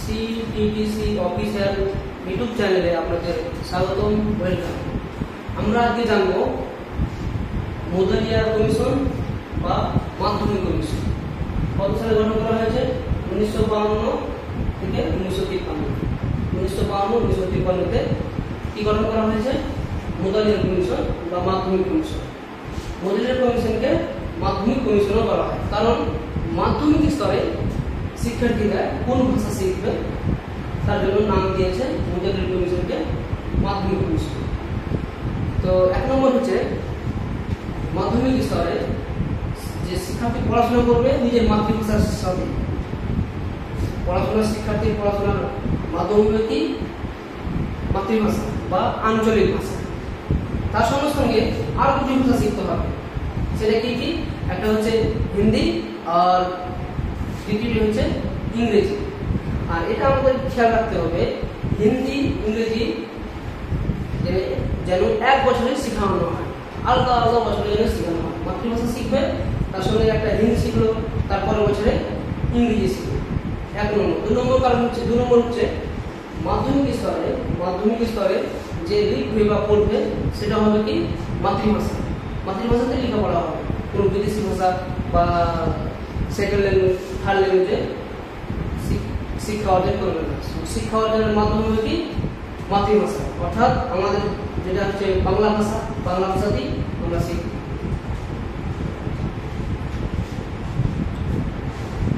CTTC official YouTube চ্যানেলে আপনাদের স্বাগতম, ওয়েলকাম। আমরা আজকে জানবো মুদালিয়ার কমিশন বা মাধ্যমিক কমিশন কত সালে গঠন করা হয়েছে? 1952 থেকে 1953। 1952-1953 কি গঠন করা হয়েছে? মুদালিয়ার কমিশন বা মাধ্যমিক কমিশন। মুদালিয়ার কমিশনকে মাধ্যমিক কমিশনও বলা হয়, কারণ মাধ্যমিক স্তরে শিক্ষার্থীরা কোন ভাষা শিখবে তার জন্য নাম দিয়েছে মুদালিয়ার কমিশনকে মাধ্যমিক কমিশন। তো এক নম্বর হচ্ছে মাধ্যমিক স্তরে যে শিক্ষার্থী পড়াশোনা করবে নিজের মাতৃভাষার সাথে। শিক্ষার্থীর পড়াশোনার মাধ্যম হবে কি? মাতৃভাষা বা আঞ্চলিক ভাষা। তার সঙ্গে সঙ্গে আর কিছু ভাষা শিখতে হবে। সেটা কি কি? একটা হচ্ছে হিন্দি আর দ্বিতীয়টি হচ্ছে ইংরেজি। আর এটা আমাদের খেয়াল রাখতে হবে, হিন্দি ইংরেজি যেন এক বছরে শেখানো হয়, আলাদা আলাদা বছরে যেন শেখানো হয়। মাতৃভাষা শিখবে, তার সঙ্গে একটা হিন্দি শিখলো, তারপরের বছরে ইংরেজি শিখলো। এক নম্বর। দু নম্বর হচ্ছে মাধ্যমিক স্তরে যে লিখবে বা পড়বে সেটা হবে কি? মাতৃভাষা। মাতৃভাষাতে লেখাপড়া হবে, কোনো বিদেশি ভাষা বা সেকেন্ড ল্যাঙ্গুয়েজ, থার্ড ল্যাঙ্গুয়েজে শিক্ষা অর্জন করবে না। শিক্ষা অর্জনের মাধ্যম হবে কি? মাতৃভাষা, অর্থাৎ আমাদের যেটা হচ্ছে বাংলা ভাষাতেই আমরা শিখব।